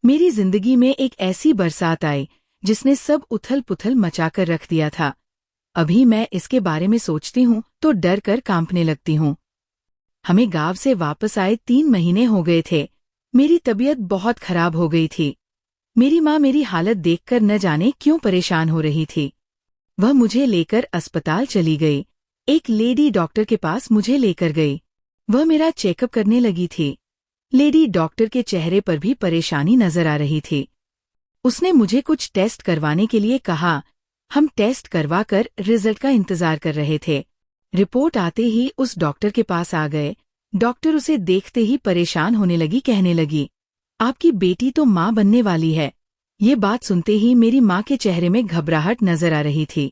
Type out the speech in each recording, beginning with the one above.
मेरी जिंदगी में एक ऐसी बरसात आई जिसने सब उथल पुथल मचाकर रख दिया था। अभी मैं इसके बारे में सोचती हूँ तो डर कर कांपने लगती हूँ। हमें गांव से वापस आए 3 महीने हो गए थे। मेरी तबीयत बहुत खराब हो गई थी। मेरी माँ मेरी हालत देखकर न जाने क्यों परेशान हो रही थी। वह मुझे लेकर अस्पताल चली गई। एक लेडी डॉक्टर के पास मुझे लेकर गई। वह मेरा चेकअप करने लगी थी। लेडी डॉक्टर के चेहरे पर भी परेशानी नजर आ रही थी। उसने मुझे कुछ टेस्ट करवाने के लिए कहा। हम टेस्ट करवाकर रिजल्ट का इंतजार कर रहे थे। रिपोर्ट आते ही उस डॉक्टर के पास आ गए। डॉक्टर उसे देखते ही परेशान होने लगी, कहने लगी, आपकी बेटी तो माँ बनने वाली है। ये बात सुनते ही मेरी माँ के चेहरे में घबराहट नजर आ रही थी।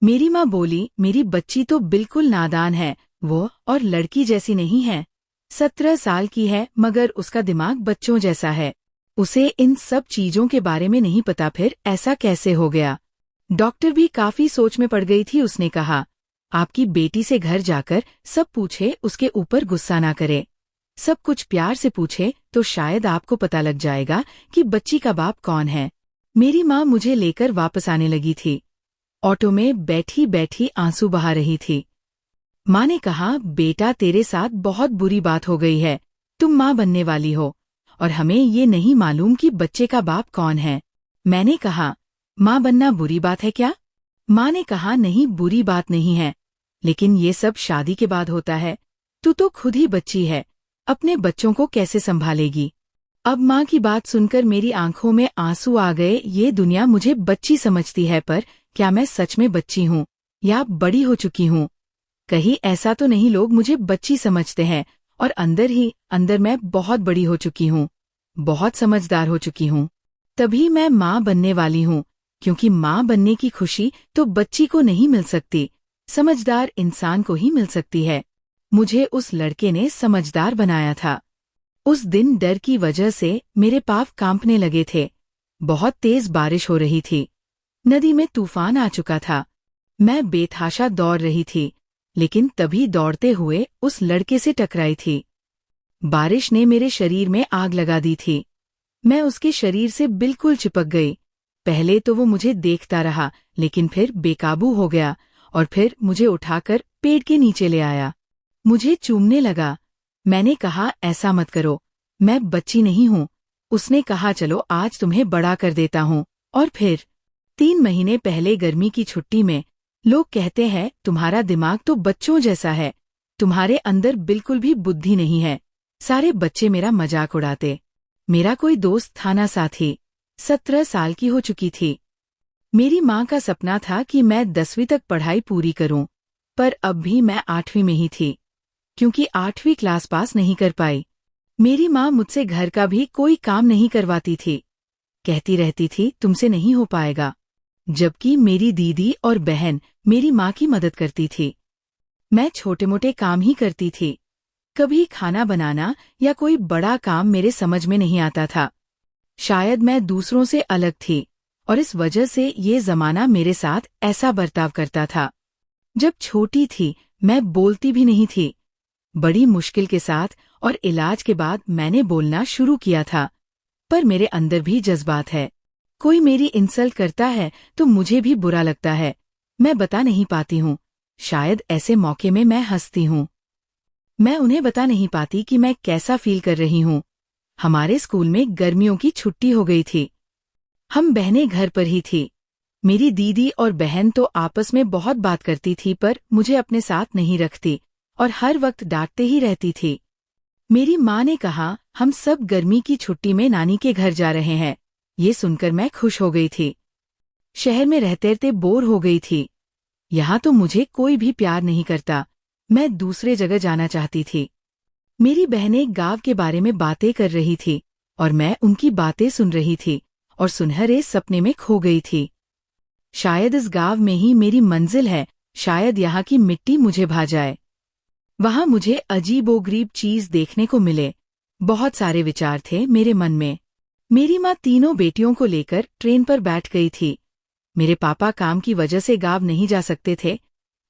मेरी माँ बोली, मेरी बच्ची तो बिल्कुल नादान है, वो और लड़की जैसी नहीं है। 17 साल की है मगर उसका दिमाग बच्चों जैसा है। उसे इन सब चीजों के बारे में नहीं पता, फिर ऐसा कैसे हो गया। डॉक्टर भी काफी सोच में पड़ गई थी। उसने कहा, आपकी बेटी से घर जाकर सब पूछे, उसके ऊपर गुस्सा ना करे। सब कुछ प्यार से पूछे तो शायद आपको पता लग जाएगा कि बच्ची का बाप कौन है। मेरी माँ मुझे लेकर वापस आने लगी थी। ऑटो में बैठी बैठी आंसू बहा रही थी। माँ ने कहा, बेटा तेरे साथ बहुत बुरी बात हो गई है। तुम माँ बनने वाली हो और हमें ये नहीं मालूम कि बच्चे का बाप कौन है। मैंने कहा, माँ बनना बुरी बात है क्या? माँ ने कहा, नहीं बुरी बात नहीं है, लेकिन ये सब शादी के बाद होता है। तू तो खुद ही बच्ची है, अपने बच्चों को कैसे संभालेगी। अब माँ की बात सुनकर मेरी आंखों में आंसू आ गए। ये दुनिया मुझे बच्ची समझती है, पर क्या मैं सच में बच्ची हूँ या बड़ी हो चुकी हूँ? कहीं ऐसा तो नहीं लोग मुझे बच्ची समझते हैं और अंदर ही अंदर मैं बहुत बड़ी हो चुकी हूँ, बहुत समझदार हो चुकी हूँ। तभी मैं माँ बनने वाली हूँ, क्योंकि माँ बनने की खुशी तो बच्ची को नहीं मिल सकती, समझदार इंसान को ही मिल सकती है। मुझे उस लड़के ने समझदार बनाया था। उस दिन डर की वजह से मेरे पाँव कांपने लगे थे। बहुत तेज बारिश हो रही थी। नदी में तूफान आ चुका था। मैं बेतहाशा दौड़ रही थी, लेकिन तभी दौड़ते हुए उस लड़के से टकराई थी। बारिश ने मेरे शरीर में आग लगा दी थी। मैं उसके शरीर से बिल्कुल चिपक गई। पहले तो वो मुझे देखता रहा, लेकिन फिर बेकाबू हो गया और फिर मुझे उठाकर पेड़ के नीचे ले आया। मुझे चूमने लगा। मैंने कहा, ऐसा मत करो, मैं बच्ची नहीं हूँ। उसने कहा, चलो आज तुम्हें बड़ा कर देता हूँ। और फिर 3 महीने पहले गर्मी की छुट्टी में लोग कहते हैं, तुम्हारा दिमाग तो बच्चों जैसा है, तुम्हारे अंदर बिल्कुल भी बुद्धि नहीं है। सारे बच्चे मेरा मजाक उड़ाते। मेरा कोई दोस्त था ना साथी। 17 साल की हो चुकी थी। मेरी माँ का सपना था कि मैं 10वीं तक पढ़ाई पूरी करूं, पर अब भी मैं 8वीं में ही थी, क्योंकि 8वीं क्लास पास नहीं कर पाई। मेरी माँ मुझसे घर का भी कोई काम नहीं करवाती थी। कहती रहती थी, तुमसे नहीं हो पाएगा, जबकि मेरी दीदी और बहन मेरी माँ की मदद करती थी। मैं छोटे मोटे काम ही करती थी। कभी खाना बनाना या कोई बड़ा काम मेरे समझ में नहीं आता था। शायद मैं दूसरों से अलग थी और इस वजह से ये जमाना मेरे साथ ऐसा बर्ताव करता था। जब छोटी थी मैं बोलती भी नहीं थी। बड़ी मुश्किल के साथ और इलाज के बाद मैंने बोलना शुरू किया था, पर मेरे अंदर भी जज्बात है। कोई मेरी इंसल्ट करता है तो मुझे भी बुरा लगता है। मैं बता नहीं पाती हूँ। शायद ऐसे मौके में मैं हंसती हूँ। मैं उन्हें बता नहीं पाती कि मैं कैसा फील कर रही हूँ। हमारे स्कूल में गर्मियों की छुट्टी हो गई थी। हम बहनें घर पर ही थी। मेरी दीदी और बहन तो आपस में बहुत बात करती थी, पर मुझे अपने साथ नहीं रखती और हर वक्त डांटते ही रहती थी। मेरी माँ ने कहा, हम सब गर्मी की छुट्टी में नानी के घर जा रहे हैं। ये सुनकर मैं खुश हो गई थी। शहर में रहते रहते बोर हो गई थी। यहाँ तो मुझे कोई भी प्यार नहीं करता। मैं दूसरे जगह जाना चाहती थी। मेरी बहनें गांव के बारे में बातें कर रही थी और मैं उनकी बातें सुन रही थी और सुनहरे सपने में खो गई थी। शायद इस गांव में ही मेरी मंजिल है, शायद यहाँ की मिट्टी मुझे भा जाए। वहाँ मुझे अजीबोगरीब चीज देखने को मिले। बहुत सारे विचार थे मेरे मन में। मेरी माँ तीनों बेटियों को लेकर ट्रेन पर बैठ गई थी। मेरे पापा काम की वजह से गांव नहीं जा सकते थे।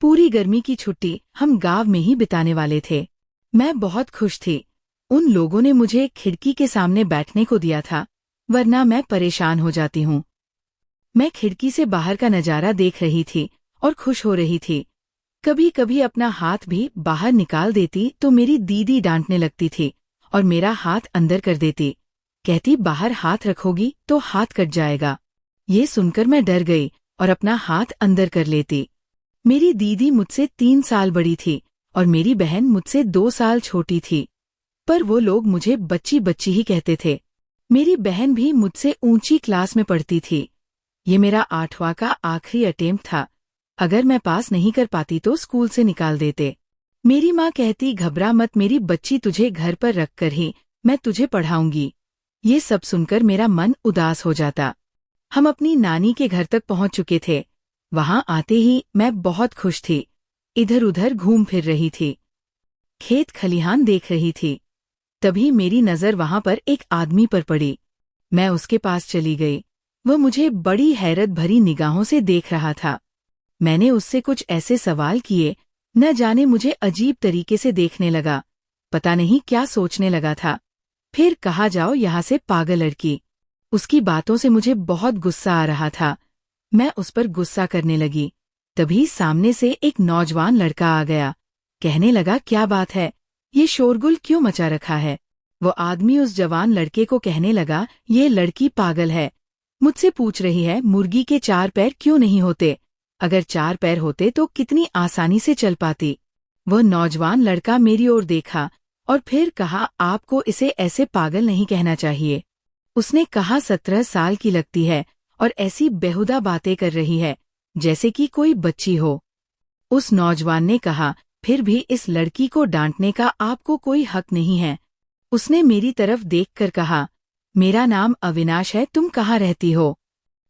पूरी गर्मी की छुट्टी हम गांव में ही बिताने वाले थे। मैं बहुत खुश थी। उन लोगों ने मुझे खिड़की के सामने बैठने को दिया था। वरना मैं परेशान हो जाती हूँ। मैं खिड़की से बाहर का नजारा देख रही थी और खुश हो रही थी। कभी कभी अपना हाथ भी बाहर निकाल देती तो मेरी दीदी डांटने लगती थी और मेरा हाथ अंदर कर देती, कहती बाहर हाथ रखोगी तो हाथ कट जाएगा। ये सुनकर मैं डर गई और अपना हाथ अंदर कर लेती। मेरी दीदी मुझसे 3 साल बड़ी थी और मेरी बहन मुझसे 2 साल छोटी थी, पर वो लोग मुझे बच्ची बच्ची ही कहते थे। मेरी बहन भी मुझसे ऊंची क्लास में पढ़ती थी। ये मेरा 8वां का आखिरी अटेम्प्ट था। अगर मैं पास नहीं कर पाती तो स्कूल से निकाल देते। मेरी माँ कहती घबरा मत मेरी बच्ची, तुझे घर पर रखकर ही मैं तुझे पढ़ाऊंगी। ये सब सुनकर मेरा मन उदास हो जाता। हम अपनी नानी के घर तक पहुंच चुके थे। वहां आते ही मैं बहुत खुश थी। इधर उधर घूम फिर रही थी, खेत खलिहान देख रही थी। तभी मेरी नजर वहां पर एक आदमी पर पड़ी। मैं उसके पास चली गई। वह मुझे बड़ी हैरत भरी निगाहों से देख रहा था। मैंने उससे कुछ ऐसे सवाल किए, न जाने मुझे अजीब तरीके से देखने लगा। पता नहीं क्या सोचने लगा था। फिर कहा जाओ यहाँ से पागल लड़की। उसकी बातों से मुझे बहुत गुस्सा आ रहा था। मैं उस पर गुस्सा करने लगी। तभी सामने से एक नौजवान लड़का आ गया। कहने लगा क्या बात है, ये शोरगुल क्यों मचा रखा है। वो आदमी उस जवान लड़के को कहने लगा ये लड़की पागल है, मुझसे पूछ रही है मुर्गी के 4 पैर क्यों नहीं होते। अगर 4 पैर होते तो कितनी आसानी से चल पाती। वह नौजवान लड़का मेरी ओर देखा और फिर कहा आपको इसे ऐसे पागल नहीं कहना चाहिए। उसने कहा 17 साल की लगती है और ऐसी बेहुदा बातें कर रही है जैसे कि कोई बच्ची हो। उस नौजवान ने कहा फिर भी इस लड़की को डांटने का आपको कोई हक नहीं है। उसने मेरी तरफ देखकर कहा मेरा नाम अविनाश है, तुम कहाँ रहती हो।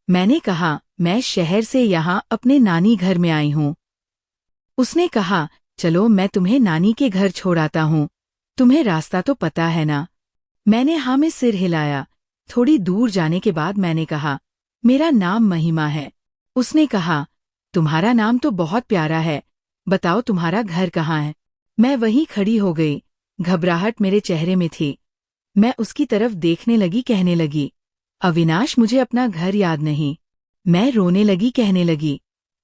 मैंने कहा मैं शहर से यहाँ अपने नानी घर में आई हूँ। उसने कहा चलो मैं तुम्हें नानी के घर छोड़ाता हूँ, तुम्हें रास्ता तो पता है ना। मैंने हाँ में सिर हिलाया। थोड़ी दूर जाने के बाद मैंने कहा मेरा नाम महिमा है। उसने कहा तुम्हारा नाम तो बहुत प्यारा है, बताओ तुम्हारा घर कहाँ है। मैं वहीं खड़ी हो गई। घबराहट मेरे चेहरे में थी। मैं उसकी तरफ देखने लगी, कहने लगी अविनाश मुझे अपना घर याद नहीं। मैं रोने लगी, कहने लगी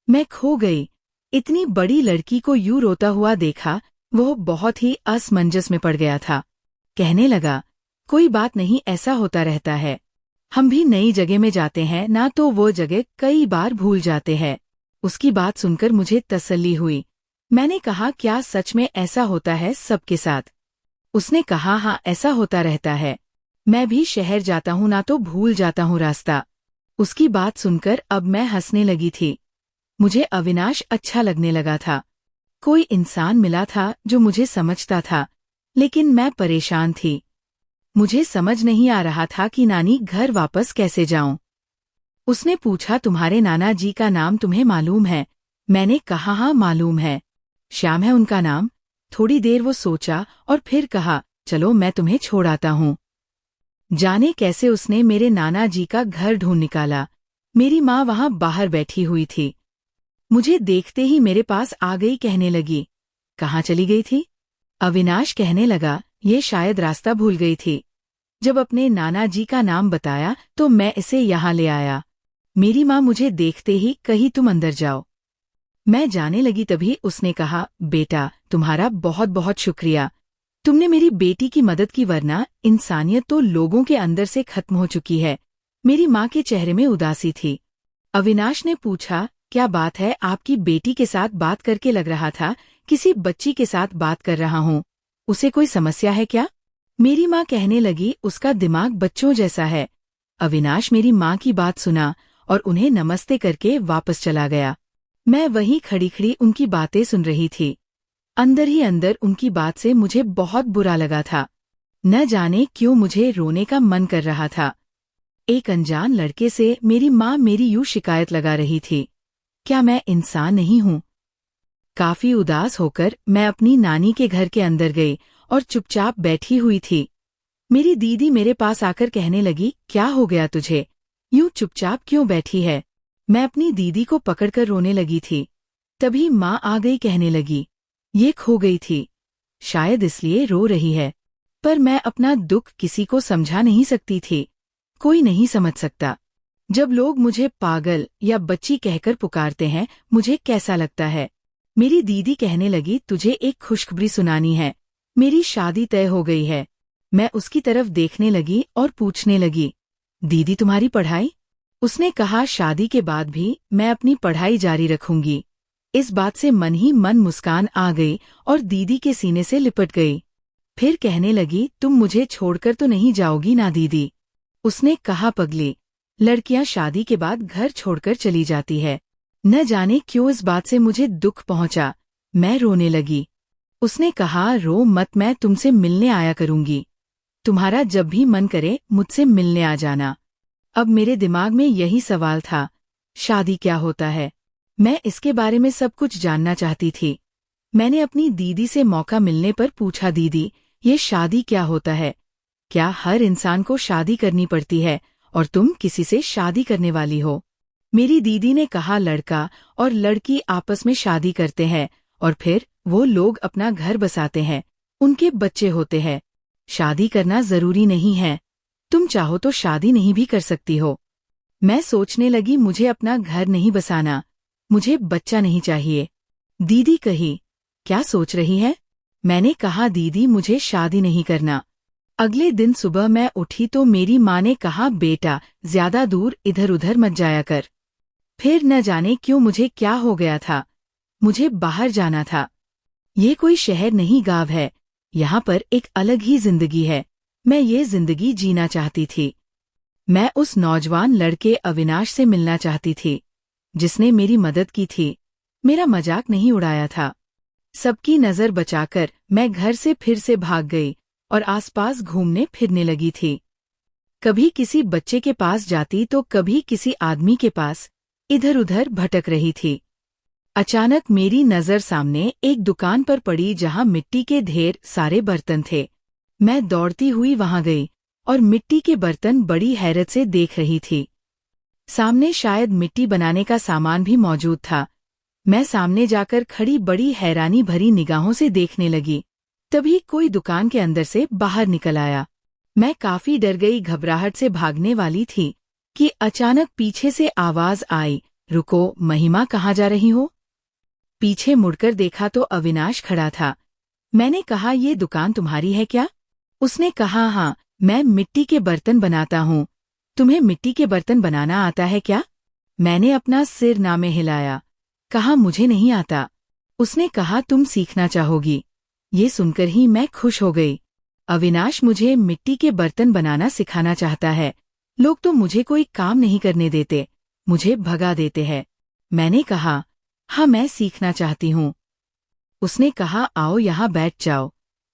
मैं खो गई। इतनी बड़ी लड़की को यूं रोता हुआ देखा वो बहुत ही असमंजस में पड़ गया था। कहने लगा कोई बात नहीं, ऐसा होता रहता है। हम भी नई जगह में जाते हैं ना तो वो जगह कई बार भूल जाते हैं। उसकी बात सुनकर मुझे तसल्ली हुई। मैंने कहा क्या सच में ऐसा होता है सबके साथ। उसने कहा हाँ ऐसा होता रहता है, मैं भी शहर जाता हूँ ना तो भूल जाता हूँ रास्ता। उसकी बात सुनकर अब मैं हंसने लगी थी। मुझे अविनाश अच्छा लगने लगा था। कोई इंसान मिला था जो मुझे समझता था, लेकिन मैं परेशान थी। मुझे समझ नहीं आ रहा था कि नानी घर वापस कैसे जाऊं। उसने पूछा तुम्हारे नाना जी का नाम तुम्हें मालूम है। मैंने कहा हाँ मालूम है, श्याम है उनका नाम। थोड़ी देर वो सोचा और फिर कहा चलो मैं तुम्हें छोड़ाता हूँ। जाने कैसे उसने मेरे नाना जी का घर ढूंढ निकाला। मेरी माँ वहां बाहर बैठी हुई थी। मुझे देखते ही मेरे पास आ गई, कहने लगी कहाँ चली गई थी। अविनाश कहने लगा ये शायद रास्ता भूल गई थी। जब अपने नाना जी का नाम बताया तो मैं इसे यहाँ ले आया। मेरी माँ मुझे देखते ही कही तुम अंदर जाओ। मैं जाने लगी तभी उसने कहा बेटा तुम्हारा बहुत बहुत शुक्रिया, तुमने मेरी बेटी की मदद की, वरना इंसानियत तो लोगों के अंदर से खत्म हो चुकी है। मेरी माँ के चेहरे में उदासी थी। अविनाश ने पूछा क्या बात है, आपकी बेटी के साथ बात करके लग रहा था किसी बच्ची के साथ बात कर रहा हूँ, उसे कोई समस्या है क्या। मेरी माँ कहने लगी उसका दिमाग बच्चों जैसा है। अविनाश मेरी माँ की बात सुना और उन्हें नमस्ते करके वापस चला गया। मैं वहीं खड़ी खड़ी उनकी बातें सुन रही थी। अंदर ही अंदर उनकी बात से मुझे बहुत बुरा लगा था। न जाने क्यों मुझे रोने का मन कर रहा था। एक अनजान लड़के से मेरी माँ मेरी यूं शिकायत लगा रही थी। क्या मैं इंसान नहीं हूँ। काफी उदास होकर मैं अपनी नानी के घर के अंदर गई और चुपचाप बैठी हुई थी। मेरी दीदी मेरे पास आकर कहने लगी क्या हो गया तुझे, यूं चुपचाप क्यों बैठी है। मैं अपनी दीदी को पकड़कर रोने लगी थी। तभी माँ आ गई, कहने लगी ये खो गई थी, शायद इसलिए रो रही है। पर मैं अपना दुख किसी को समझा नहीं सकती थी। कोई नहीं समझ सकता। जब लोग मुझे पागल या बच्ची कहकर पुकारते हैं, मुझे कैसा लगता है। मेरी दीदी कहने लगी, तुझे एक खुशखबरी सुनानी है, मेरी शादी तय हो गई है। मैं उसकी तरफ देखने लगी और पूछने लगी, दीदी तुम्हारी पढ़ाई? उसने कहा, शादी के बाद भी मैं अपनी पढ़ाई जारी रखूंगी। इस बात से मन ही मन मुस्कान आ गई और दीदी के सीने से लिपट गई। फिर कहने लगी, तुम मुझे छोड़कर तो नहीं जाओगी ना दीदी? उसने कहा, पगली, लड़कियां शादी के बाद घर छोड़कर चली जाती है। न जाने क्यों इस बात से मुझे दुख पहुंचा। मैं रोने लगी। उसने कहा, रो मत, मैं तुमसे मिलने आया करूंगी। तुम्हारा जब भी मन करे मुझसे मिलने आ जाना। अब मेरे दिमाग में यही सवाल था, शादी क्या होता है? मैं इसके बारे में सब कुछ जानना चाहती थी। मैंने अपनी दीदी से मौका मिलने पर पूछा, दीदी ये शादी क्या होता है? क्या हर इंसान को शादी करनी पड़ती है और तुम किसी से शादी करने वाली हो? मेरी दीदी ने कहा, लड़का और लड़की आपस में शादी करते हैं और फिर वो लोग अपना घर बसाते हैं, उनके बच्चे होते हैं। शादी करना जरूरी नहीं है, तुम चाहो तो शादी नहीं भी कर सकती हो। मैं सोचने लगी, मुझे अपना घर नहीं बसाना, मुझे बच्चा नहीं चाहिए। दीदी कही, क्या सोच रही है? मैंने कहा, दीदी मुझे शादी नहीं करना। अगले दिन सुबह मैं उठी तो मेरी माँ ने कहा, बेटा ज्यादा दूर इधर उधर मत जाया कर। फिर न जाने क्यों मुझे क्या हो गया था, मुझे बाहर जाना था। ये कोई शहर नहीं, गांव है। यहाँ पर एक अलग ही जिंदगी है। मैं ये जिंदगी जीना चाहती थी। मैं उस नौजवान लड़के अविनाश से मिलना चाहती थी, जिसने मेरी मदद की थी, मेरा मजाक नहीं उड़ाया था। सबकी नजर बचाकर मैं घर से फिर से भाग गई और आसपास घूमने फिरने लगी थी। कभी किसी बच्चे के पास जाती तो कभी किसी आदमी के पास, इधर उधर भटक रही थी। अचानक मेरी नजर सामने एक दुकान पर पड़ी जहां मिट्टी के ढेर सारे बर्तन थे। मैं दौड़ती हुई वहां गई और मिट्टी के बर्तन बड़ी हैरत से देख रही थी। सामने शायद मिट्टी बनाने का सामान भी मौजूद था। मैं सामने जाकर खड़ी बड़ी हैरानी भरी निगाहों से देखने लगी। तभी कोई दुकान के अंदर से बाहर निकल आया। मैं काफी डर गई, घबराहट से भागने वाली थी कि अचानक पीछे से आवाज आई, रुको, महिमा कहाँ जा रही हो? पीछे मुड़कर देखा तो अविनाश खड़ा था। मैंने कहा, ये दुकान तुम्हारी है क्या? उसने कहा, हाँ, मैं मिट्टी के बर्तन बनाता हूँ। तुम्हें मिट्टी के बर्तन बनाना आता है क्या? मैंने अपना सिर ना में हिलाया, कहा, मुझे नहीं आता। उसने कहा, तुम सीखना चाहोगी। ये सुनकर ही मैं खुश हो गई। अविनाश मुझे मिट्टी के बर्तन बनाना सिखाना चाहता है। लोग तो मुझे कोई काम नहीं करने देते, मुझे भगा देते हैं। मैंने कहा, हाँ, मैं सीखना चाहती हूँ। उसने कहा, आओ यहाँ बैठ जाओ।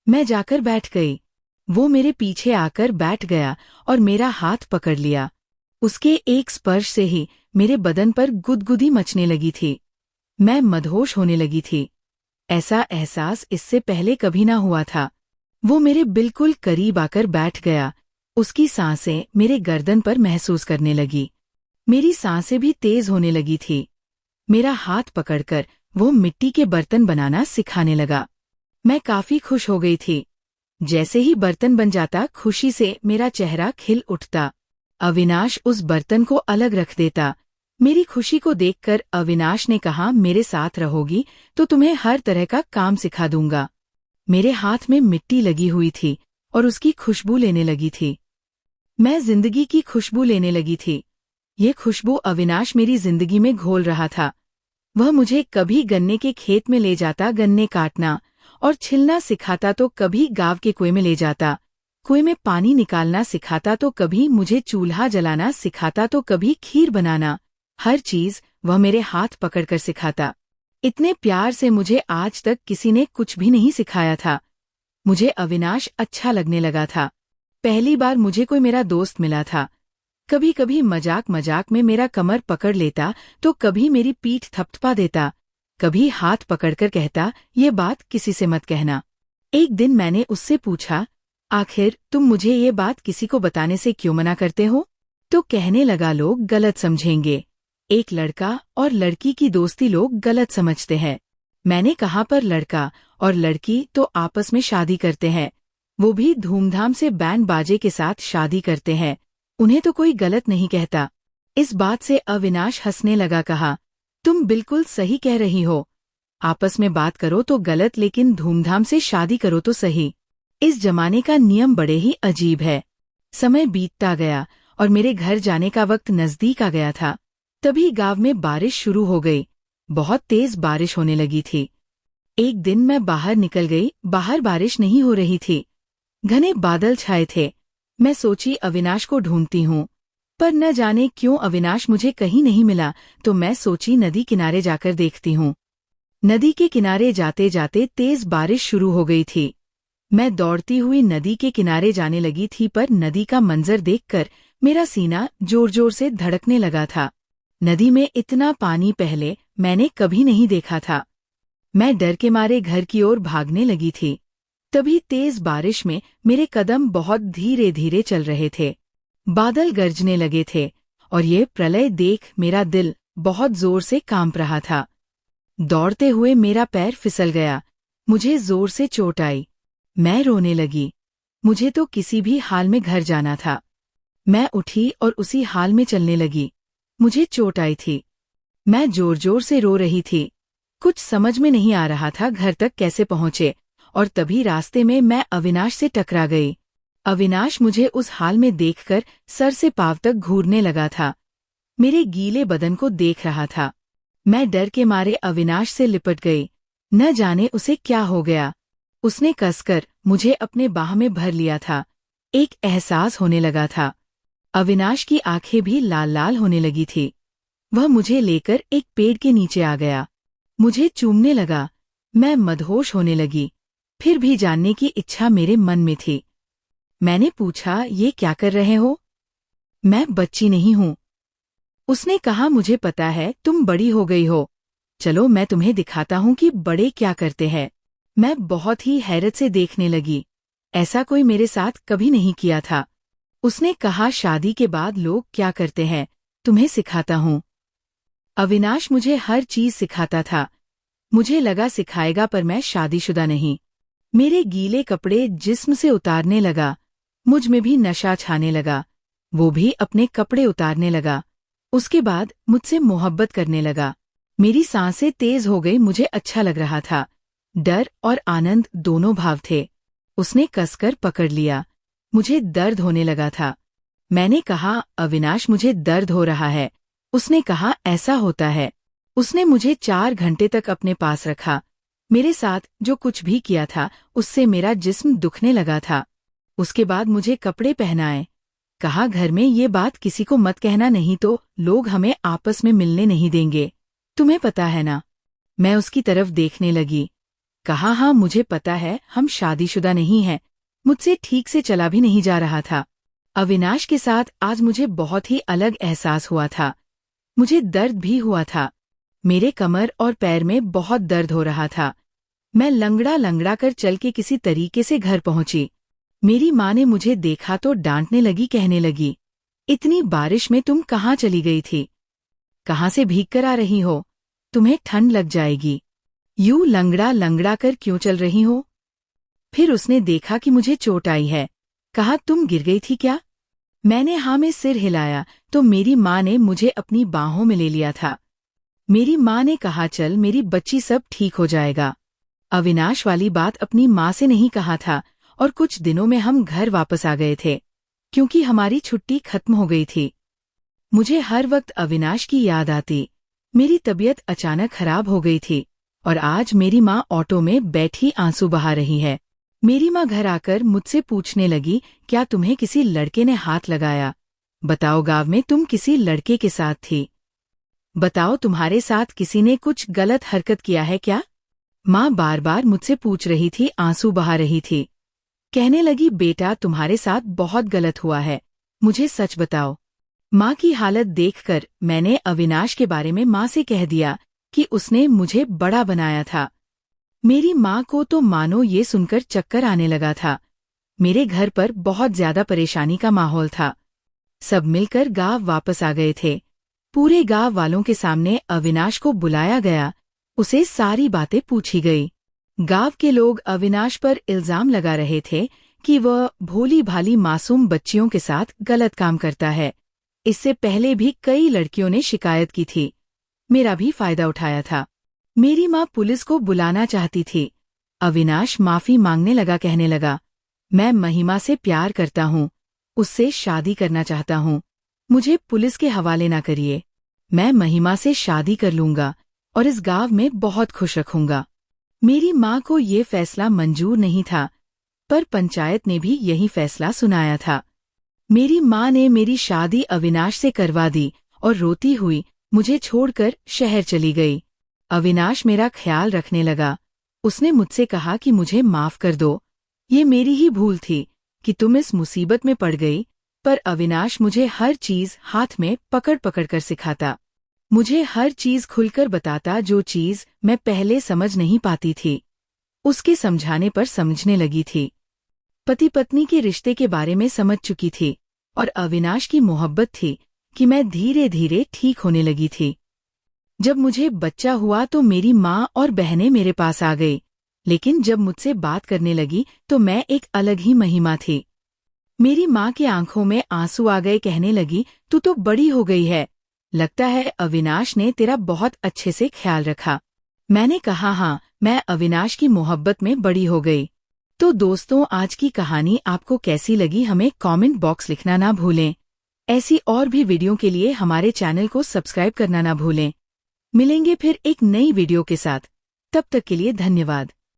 मैं जाकर बैठ गई। वो मेरे पीछे आकर बैठ गया और मेरा हाथ पकड़ लिया। उसके एक स्पर्श से ही मेरे बदन पर गुदगुदी मचने लगी थी। मैं मदहोश होने लगी थी। ऐसा एहसास इससे पहले कभी ना हुआ था। वो मेरे बिल्कुल करीब आकर बैठ गया। उसकी सांसें मेरे गर्दन पर महसूस करने लगी। मेरी सांसें भी तेज होने लगी थी। मेरा हाथ पकड़कर वो मिट्टी के बर्तन बनाना सिखाने लगा। मैं काफी खुश हो गई थी। जैसे ही बर्तन बन जाता, खुशी से मेरा चेहरा खिल उठता। अविनाश उस बर्तन को अलग रख देता। मेरी खुशी को देखकर अविनाश ने कहा, मेरे साथ रहोगी तो तुम्हें हर तरह का काम सिखा दूंगा। मेरे हाथ में मिट्टी लगी हुई थी और उसकी खुशबू लेने लगी थी। मैं जिंदगी की खुशबू लेने लगी थी। ये खुशबू अविनाश मेरी जिंदगी में घोल रहा था। वह मुझे कभी गन्ने के खेत में ले जाता, गन्ने काटना और छिलना सिखाता तो कभी गांव के कुएं में ले जाता, कुएं में पानी निकालना सिखाता तो कभी मुझे चूल्हा जलाना सिखाता तो कभी खीर बनाना। हर चीज वह मेरे हाथ पकड़कर सिखाता। इतने प्यार से मुझे आज तक किसी ने कुछ भी नहीं सिखाया था। मुझे अविनाश अच्छा लगने लगा था। पहली बार मुझे कोई मेरा दोस्त मिला था। कभी कभी मजाक मजाक में मेरा कमर पकड़ लेता तो कभी मेरी पीठ थपथपा देता, कभी हाथ पकड़कर कहता, ये बात किसी से मत कहना। एक दिन मैंने उससे पूछा, आखिर तुम मुझे ये बात किसी को बताने से क्यों मना करते हो? तो कहने लगा, लोग गलत समझेंगे। एक लड़का और लड़की की दोस्ती लोग गलत समझते हैं। मैंने कहा, पर लड़का और लड़की तो आपस में शादी करते हैं, वो भी धूमधाम से बैंड बाजे के साथ शादी करते हैं। उन्हें तो कोई गलत नहीं कहता। इस बात से अविनाश हंसने लगा, कहा, तुम बिल्कुल सही कह रही हो। आपस में बात करो तो गलत, लेकिन धूमधाम से शादी करो तो सही। इस जमाने का नियम बड़े ही अजीब है। समय बीतता गया और मेरे घर जाने का वक्त नजदीक आ गया था। तभी गांव में बारिश शुरू हो गई। बहुत तेज बारिश होने लगी थी। एक दिन मैं बाहर निकल गई। बाहर बारिश नहीं हो रही थी, घने बादल छाए थे। मैं सोची अविनाश को ढूंढती हूँ, पर न जाने क्यों अविनाश मुझे कहीं नहीं मिला। तो मैं सोची नदी किनारे जाकर देखती हूँ। नदी के किनारे जाते जाते तेज बारिश शुरू हो गई थी। मैं दौड़ती हुई नदी के किनारे जाने लगी थी, पर नदी का मंजर देखकर मेरा सीना जोर जोर से धड़कने लगा था। नदी में इतना पानी पहले मैंने कभी नहीं देखा था। मैं डर के मारे घर की ओर भागने लगी थी। तभी तेज बारिश में मेरे कदम बहुत धीरे धीरे चल रहे थे। बादल गरजने लगे थे और ये प्रलय देख मेरा दिल बहुत जोर से कांप रहा था। दौड़ते हुए मेरा पैर फिसल गया। मुझे जोर से चोट आई। मैं रोने लगी। मुझे तो किसी भी हाल में घर जाना था। मैं उठी और उसी हाल में चलने लगी। मुझे चोट आई थी। मैं जोर जोर से रो रही थी। कुछ समझ में नहीं आ रहा था घर तक कैसे पहुंचे, और तभी रास्ते में मैं अविनाश से टकरा गई। अविनाश मुझे उस हाल में देखकर सर से पांव तक घूरने लगा था। मेरे गीले बदन को देख रहा था। मैं डर के मारे अविनाश से लिपट गई। न जाने उसे क्या हो गया। उसने कसकर मुझे अपने बाह में भर लिया था। एक एहसास होने लगा था। अविनाश की आंखें भी लाल लाल होने लगी थी। वह मुझे लेकर एक पेड़ के नीचे आ गया। मुझे चूमने लगा। मैं मदहोश होने लगी। फिर भी जानने की इच्छा मेरे मन में थी। मैंने पूछा, ये क्या कर रहे हो? मैं बच्ची नहीं हूँ। उसने कहा, मुझे पता है तुम बड़ी हो गई हो। चलो मैं तुम्हें दिखाता हूँ कि बड़े क्या करते हैं। मैं बहुत ही हैरत से देखने लगी। ऐसा कोई मेरे साथ कभी नहीं किया था। उसने कहा, शादी के बाद लोग क्या करते हैं, तुम्हें सिखाता हूँ। अविनाश मुझे हर चीज सिखाता था। मुझे लगा सिखाएगा, पर मैं शादीशुदा नहीं। मेरे गीले कपड़े जिस्म से उतारने लगा। मुझ में भी नशा छाने लगा। वो भी अपने कपड़े उतारने लगा। उसके बाद मुझसे मोहब्बत करने लगा। मेरी सांसें तेज हो गई। मुझे अच्छा लग रहा था। डर और आनंद दोनों भाव थे। उसने कसकर पकड़ लिया। मुझे दर्द होने लगा था। मैंने कहा, अविनाश मुझे दर्द हो रहा है। उसने कहा, ऐसा होता है। उसने मुझे 4 घंटे तक अपने पास रखा। मेरे साथ जो कुछ भी किया था उससे मेरा जिस्म दुखने लगा था। उसके बाद मुझे कपड़े पहनाए। कहा, घर में ये बात किसी को मत कहना, नहीं तो लोग हमें आपस में मिलने नहीं देंगे। तुम्हें पता है ना? मैं उसकी तरफ देखने लगी। कहा, हाँ मुझे पता है, हम शादीशुदा नहीं हैं। मुझसे ठीक से चला भी नहीं जा रहा था। अविनाश के साथ आज मुझे बहुत ही अलग एहसास हुआ था। मुझे दर्द भी हुआ था। मेरे कमर और पैर में बहुत दर्द हो रहा था। मैं लंगड़ा लंगड़ा कर चल के किसी तरीके से घर पहुंची। मेरी माँ ने मुझे देखा तो डांटने लगी, कहने लगी, इतनी बारिश में तुम कहाँ चली गई थी? कहाँ से भीग कर आ रही हो? तुम्हें ठंड लग जाएगी। यूं लंगड़ा लंगड़ा कर क्यों चल रही हो? फिर उसने देखा कि मुझे चोट आई है। कहा, तुम गिर गई थी क्या? मैंने हाँ में सिर हिलाया तो मेरी माँ ने मुझे अपनी बाहों में ले लिया था। मेरी माँ ने कहा, चल मेरी बच्ची, सब ठीक हो जाएगा। अविनाश वाली बात अपनी माँ से नहीं कहा था और कुछ दिनों में हम घर वापस आ गए थे, क्योंकि हमारी छुट्टी खत्म हो गई थी। मुझे हर वक्त अविनाश की याद आती। मेरी तबीयत अचानक खराब हो गई थी और आज मेरी माँ ऑटो में बैठी आंसू बहा रही है। मेरी माँ घर आकर मुझसे पूछने लगी, क्या तुम्हें किसी लड़के ने हाथ लगाया? बताओ, गांव में तुम किसी लड़के के साथ थी। बताओ, तुम्हारे साथ किसी ने कुछ गलत हरकत किया है क्या? माँ बार बार मुझसे पूछ रही थी, आंसू बहा रही थी। कहने लगी, बेटा तुम्हारे साथ बहुत गलत हुआ है, मुझे सच बताओ। माँ की हालत देखकर मैंने अविनाश के बारे में माँ से कह दिया कि उसने मुझे बड़ा बनाया था। मेरी माँ को तो मानो ये सुनकर चक्कर आने लगा था। मेरे घर पर बहुत ज्यादा परेशानी का माहौल था। सब मिलकर गांव वापस आ गए थे। पूरे गांव वालों के सामने अविनाश को बुलाया गया। उसे सारी बातें पूछी गई। गांव के लोग अविनाश पर इल्जाम लगा रहे थे कि वह भोली भाली मासूम बच्चियों के साथ गलत काम करता है। इससे पहले भी कई लड़कियों ने शिकायत की थी, मेरा भी फायदा उठाया था। मेरी माँ पुलिस को बुलाना चाहती थी। अविनाश माफी मांगने लगा, कहने लगा, मैं महिमा से प्यार करता हूँ, उससे शादी करना चाहता हूँ, मुझे पुलिस के हवाले ना करिए। मैं महिमा से शादी कर लूंगा और इस गांव में बहुत खुश रखूंगा। मेरी माँ को ये फैसला मंजूर नहीं था, पर पंचायत ने भी यही फैसला सुनाया था। मेरी माँ ने मेरी शादी अविनाश से करवा दी और रोती हुई मुझे छोड़कर शहर चली गई। अविनाश मेरा ख्याल रखने लगा। उसने मुझसे कहा कि मुझे माफ कर दो, ये मेरी ही भूल थी कि तुम इस मुसीबत में पड़ गई। पर अविनाश मुझे हर चीज हाथ में पकड़ पकड़ कर सिखाता, मुझे हर चीज खुलकर बताता, जो चीज मैं पहले समझ नहीं पाती थी, उसके समझाने पर समझने लगी थी। पति पत्नी के रिश्ते के बारे में समझ चुकी थी और अविनाश की मोहब्बत थी कि मैं धीरे धीरे ठीक होने लगी थी। जब मुझे बच्चा हुआ तो मेरी माँ और बहनें मेरे पास आ गई, लेकिन जब मुझसे बात करने लगी तो मैं एक अलग ही महिमा थी। मेरी माँ की आंखों में आंसू आ गए, कहने लगी, तू तो बड़ी हो गई है, लगता है अविनाश ने तेरा बहुत अच्छे से ख्याल रखा। मैंने कहा, हाँ, मैं अविनाश की मोहब्बत में बड़ी हो गई। तो दोस्तों, आज की कहानी आपको कैसी लगी हमें कमेंट बॉक्स लिखना ना भूलें। ऐसी और भी वीडियो के लिए हमारे चैनल को सब्सक्राइब करना ना भूलें। मिलेंगे फिर एक नई वीडियो के साथ, तब तक के लिए धन्यवाद।